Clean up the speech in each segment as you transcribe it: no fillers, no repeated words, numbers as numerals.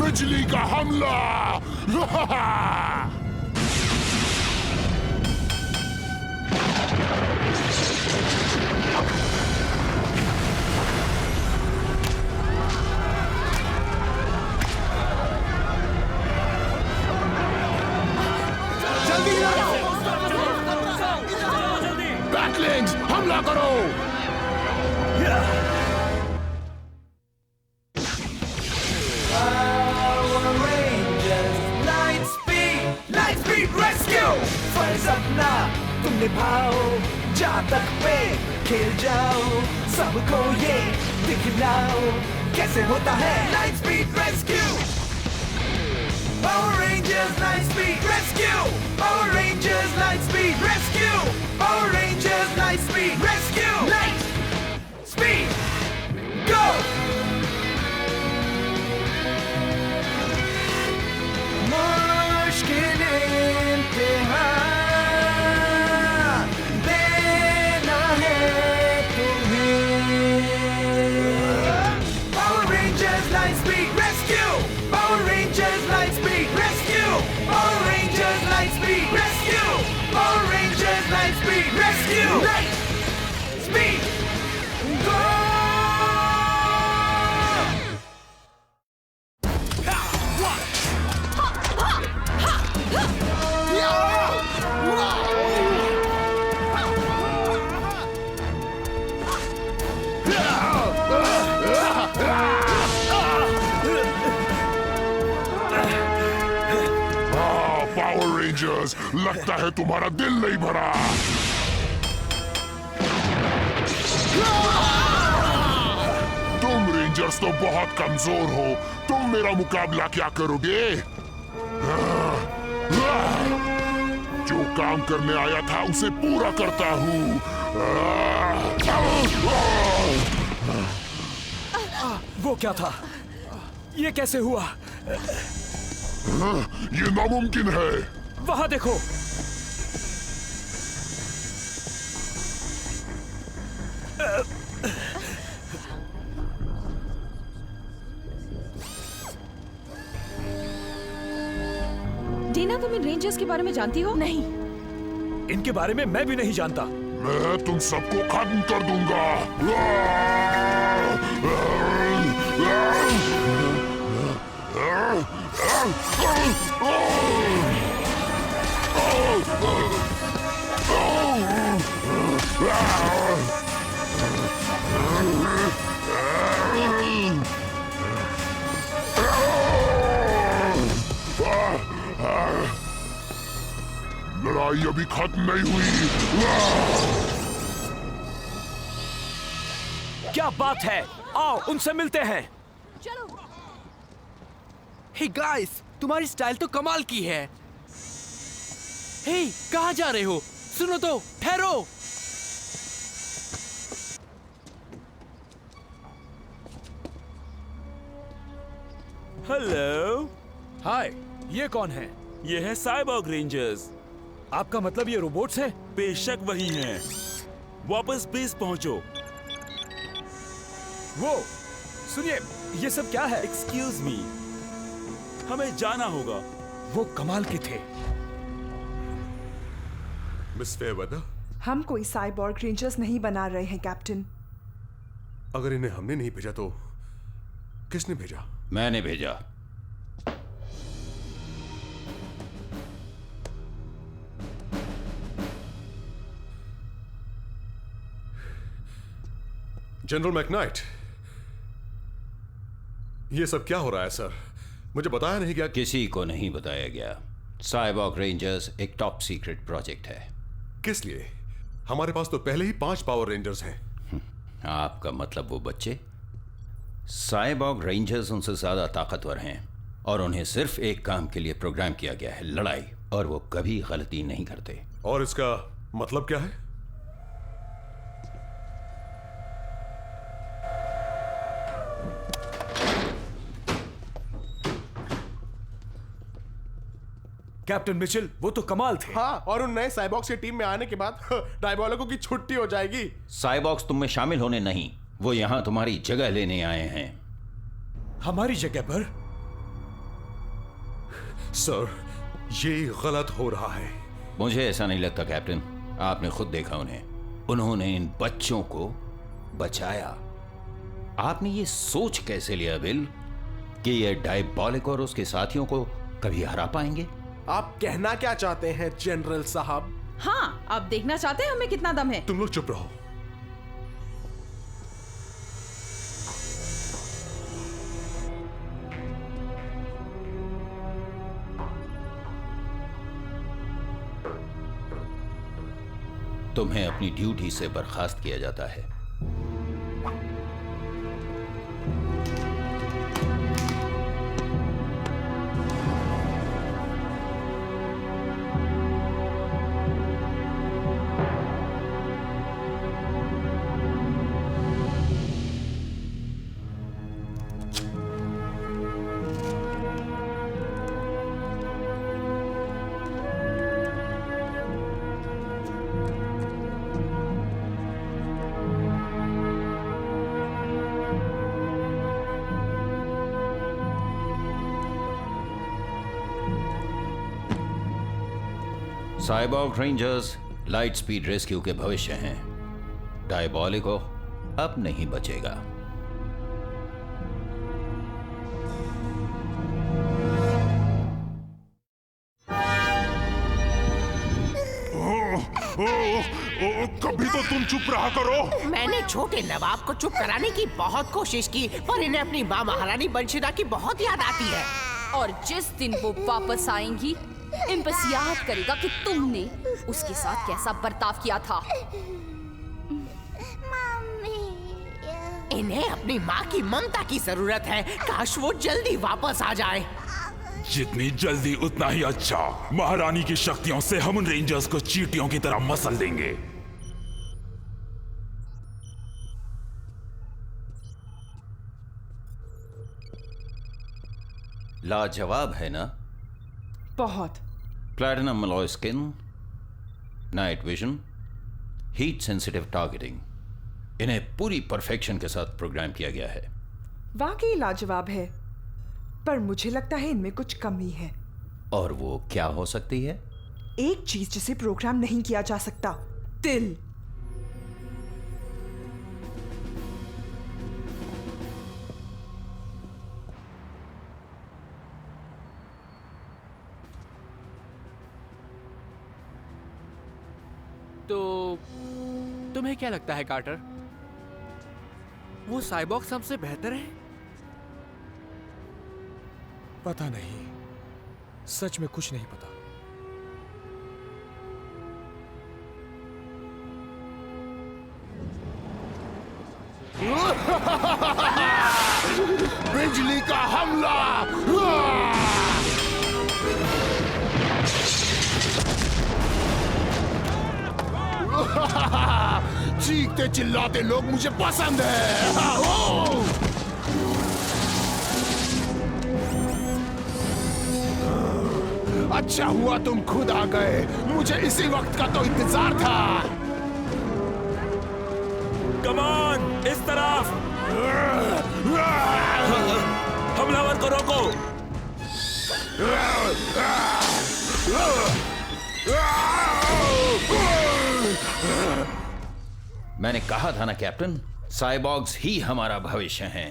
बिजली का हमला। बैकलिंग्स हमला करो। सपना तुम निभाओ, जातक पे खेल जाओ, सबको ये दिखलाओ कैसे होता है light speed rescue. Power rangers light speed rescue, power rangers light speed rescue, power rangers light speed rescue, light speed go. मुश्किल इम्तिहान Rescue! Light! Speed! Go! Power rangers, लगता है तुम्हारा दिल नहीं भरा। तुम रेंजर्स तो बहुत कमजोर हो, तुम मेरा मुकाबला क्या करोगे? जो काम करने आया था उसे पूरा करता हूँ। वो क्या था? ये कैसे हुआ? ये नामुमकिन है। वहां देखो। डीना, तुम इन रेंजर्स के बारे में जानती हो? नहीं। इनके बारे में मैं भी नहीं जानता। मैं तुम सबको खत्म कर दूंगा। लड़ाई अभी खत्म नहीं हुई। क्या बात है? आओ उनसे मिलते हैं। चलो। हे गाइस, तुम्हारी स्टाइल तो कमाल की है। हे, कहाँ जा रहे हो? सुनो तो, ठहरो। हेलो। हाय, ये कौन है? ये है साइबॉर्ग रेंजर्स। आपका मतलब ये रोबोट्स हैं? बेशक वही हैं। वापस बेस पहुंचो। वो सुनिए, ये सब क्या है? एक्सक्यूज मी, हमें जाना होगा। वो कमाल के थे। मिस फेयरवेदर, हम कोई साइबॉर्ग रेंजर्स नहीं बना रहे हैं कैप्टन। अगर इन्हें हमने नहीं भेजा तो किसने भेजा? मैंने भेजा। जनरल मैकनाइट, ये सब क्या हो रहा है सर? मुझे बताया नहीं गया। किसी को नहीं बताया गया। साइबॉर्ग रेंजर्स एक टॉप सीक्रेट प्रोजेक्ट है। किस लिए? हमारे पास तो पहले ही 5 पावर रेंजर्स हैं। आपका मतलब वो बच्चे? साइबॉर्ग रेंजर्स उनसे ज्यादा ताकतवर हैं और उन्हें सिर्फ एक काम के लिए प्रोग्राम किया गया है, लड़ाई, और वो कभी गलती नहीं करते। और इसका मतलब क्या है? कैप्टन मिचेल, वो तो कमाल थे। हाँ, और उन नए साइबॉक्स की टीम में आने के बाद डायबॉलोगों की छुट्टी हो जाएगी। साइबॉक्स तुम में शामिल होने नहीं, वो यहां तुम्हारी जगह लेने आए हैं। हमारी जगह पर। सर, ये गलत हो रहा है। मुझे ऐसा नहीं लगता कैप्टन। आपने खुद देखा उन्हें। उन्होंने इन बच्चों को बचाया। आपने ये सोच कैसे लिया बिल कि ये डायबॉलिक और उसके साथियों को कभी हरा पाएंगे? आप कहना क्या चाहते हैं जनरल साहब? हाँ, आप देखना चाहते हैं हमें कितना दम है। तुम लोग चुप रहो। तुम्हें अपनी ड्यूटी से बर्खास्त किया जाता है। Cyborg rangers light speed rescue के भविष्य हैं। डायबॉलिको अब नहीं बचेगा। कभी तो तुम चुप रहा करो। मैंने छोटे नवाब को चुप कराने की बहुत कोशिश की, पर इन्हें अपनी माँ महारानी बंशीदा की बहुत याद आती है। और जिस दिन वो वापस आएंगी, इम्पस याद करेगा कि तुमने उसके साथ कैसा बर्ताव किया था। इन्हें अपनी माँ की ममता की जरूरत है। काश वो जल्दी वापस आ जाए। जितनी जल्दी उतना ही अच्छा। महारानी की शक्तियों से हम उन रेंजर्स को चींटियों की तरह मसल देंगे। लाजवाब है ना? बहुत। Platinum alloy skin, night vision, heat sensitive targeting, इन्हें पूरी परफेक्शन के साथ प्रोग्राम किया गया है। वाकई लाजवाब है, पर मुझे लगता है इनमें कुछ कमी है। और वो क्या हो सकती है? एक चीज जिसे प्रोग्राम नहीं किया जा सकता, दिल। तो तुम्हें क्या लगता है कार्टर, वो साइबॉर्ग सबसे बेहतर है? पता नहीं, सच में कुछ नहीं पता। बिजली का हमला। चीखते चिल्लाते लोग मुझे पसंद है। अच्छा हुआ तुम खुद आ गए, मुझे इसी वक्त का तो इंतजार था। कमान, इस तरफ। हमलावर को रोको। मैंने कहा था ना कैप्टन, साइबॉर्ग्स ही हमारा भविष्य हैं।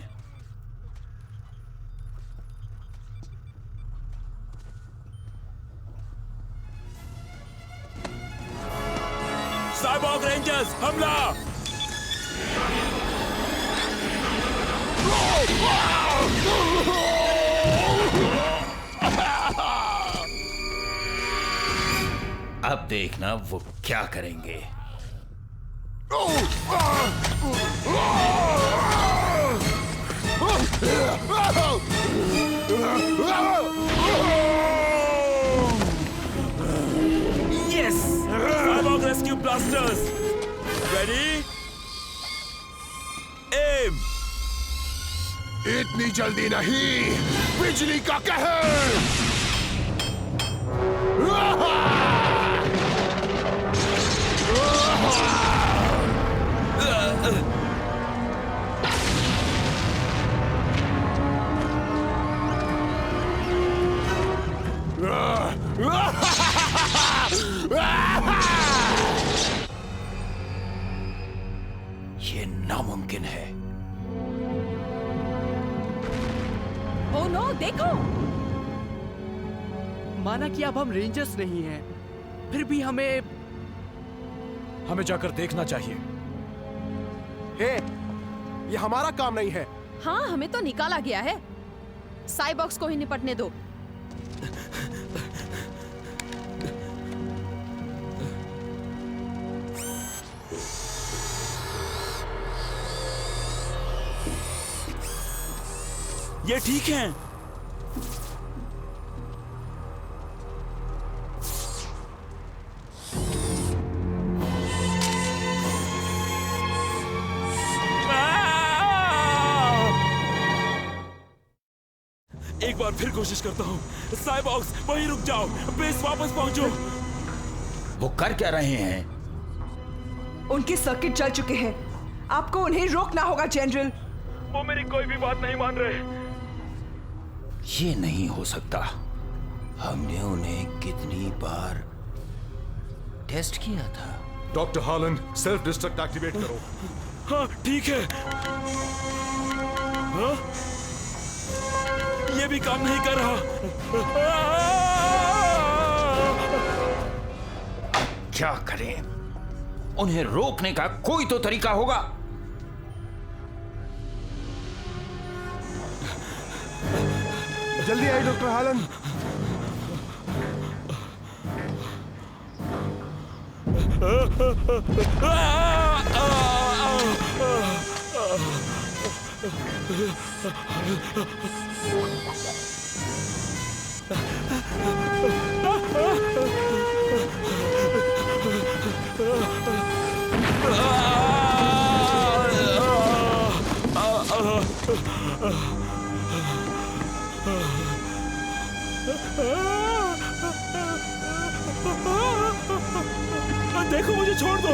साइबॉर्ग रेंजर्स हमला। अब देखना वो क्या करेंगे। Yes, cyborg rescue blasters ready, um. इतनी जल्दी नहीं, बिजली का कहर। ये नामुमकिन है। ओ नो, देखो। माना कि अब हम रेंजर्स नहीं हैं, फिर भी हमें जाकर देखना चाहिए। हे, ये हमारा काम नहीं है। हाँ, हमें तो निकाला गया है। साइबॉक्स को ही निपटने दो। ये ठीक है। एक बार फिर कोशिश करता हूँ। साइबॉक्स, वहीं रुक जाओ। बेस वापस पहुंचो। वो कर क्या रहे हैं? उनके सर्किट जल चुके हैं। आपको उन्हें रोकना होगा जनरल। वो मेरी कोई भी बात नहीं मान रहे। ये नहीं हो सकता। हमने उन्हें कितनी बार टेस्ट किया था। Doctor Holland, self destruct activate करो। हाँ, ठीक है। हाँ? ये भी काम नहीं कर रहा। क्या करें? उन्हें रोकने का कोई तो तरीका होगा। जल्दी आइए डॉक्टर हालैंड। देखो, मुझे छोड़ दो।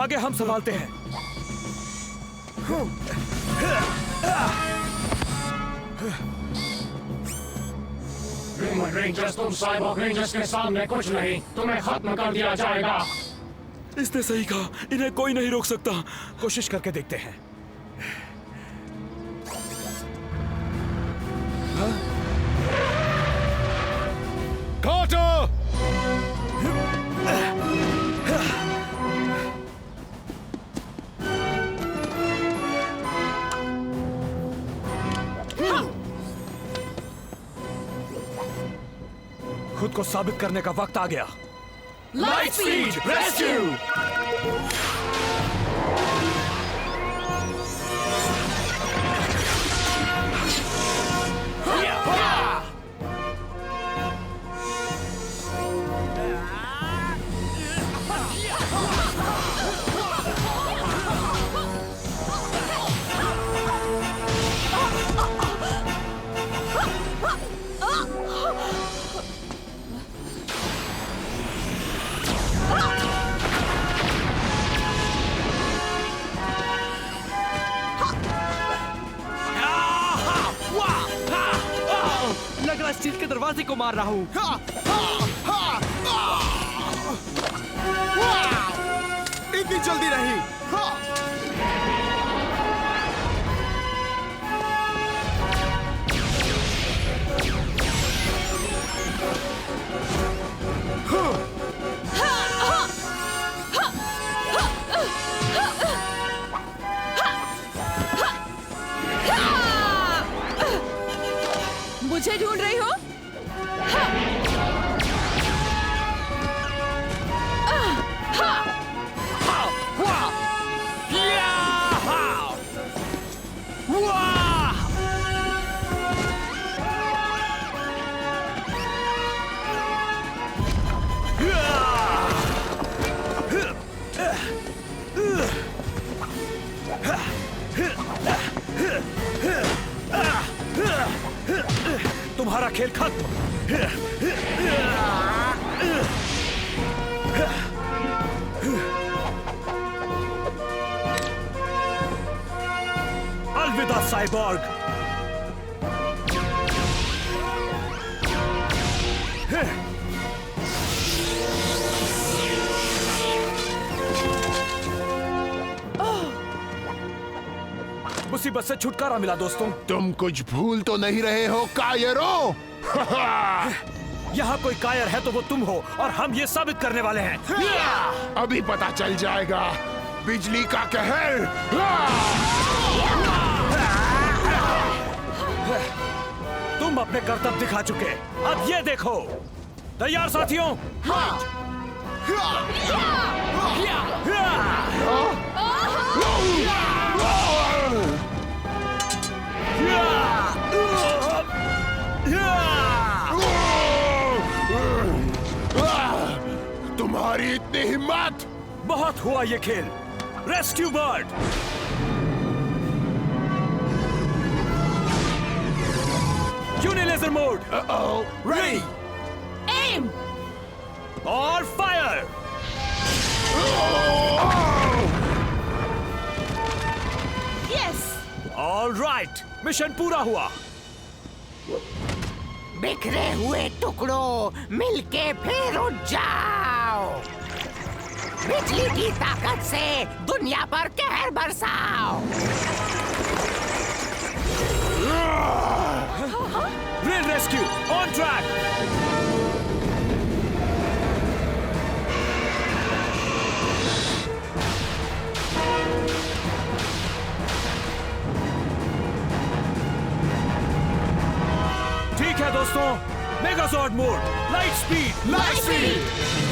आगे हम संभालते हैं। रेंजर्स, तुम साइबॉर्ग रेंजर्स के सामने कुछ नहीं। तुम्हें खत्म कर दिया जाएगा। इसने सही कहा। इन्हें कोई नहीं रोक सकता। कोशिश करके देखते हैं। कार्टर! खुद को साबित करने का वक्त आ गया। Light speed rescue! लग रहा है स्टील के दरवाजे को मार रहा हूँ। इतनी जल्दी नहीं। मुझे ढूंढ रही हो? तुम्हारा खेल खत्म। अलविदा साइबॉर्ग। मुसीबत से छुटकारा मिला दोस्तों। तुम कुछ भूल तो नहीं रहे हो कायरों? यहाँ कोई कायर है तो वो तुम हो और हम ये साबित करने वाले हैं। अभी पता चल जाएगा। बिजली का कहर। तुम अपने कर्तव्य दिखा चुके, अब ये देखो। तैयार साथियों? तुम्हारी इतनी हिम्मत! बहुत हुआ ये खेल। Rescue bird, unilaser mode, ready, aim और fire. Yes. All right, mission पूरा हुआ। बिखरे हुए टुकड़ों मिलके फिर उठ जाओ। बिजली की ताकत से दुनिया पर कहर बरसाओ। Rail rescue on track. ठीक है दोस्तों, megazord mode, light speed, light speed.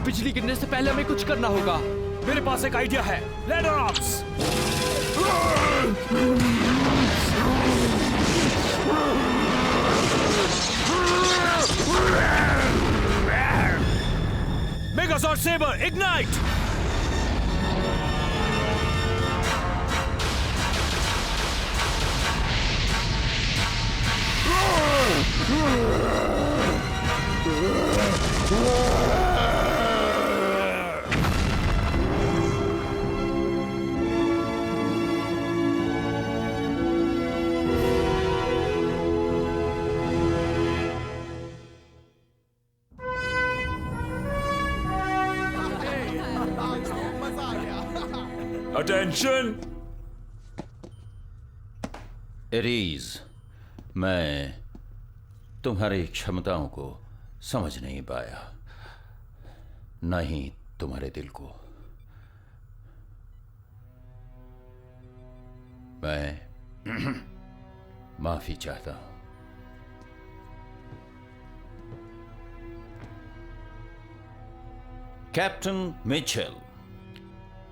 बिजली गिरने से पहले हमें कुछ करना होगा। मेरे पास एक आइडिया है। Ladder arms. Megazord saber ignite. Attention. Aries, मैं तुम्हारी क्षमताओं को समझ नहीं पाया, न ही तुम्हारे दिल को। मैं माफी चाहता हूं। कैप्टन मिचेल,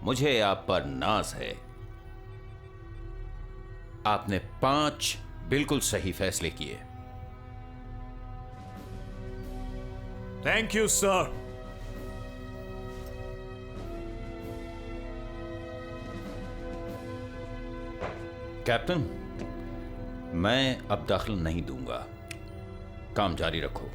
मुझे आप पर नाज है। आपने 5 बिल्कुल सही फैसले किए। Thank you sir. कैप्टन, मैं अब दखल नहीं दूंगा। काम जारी रखो।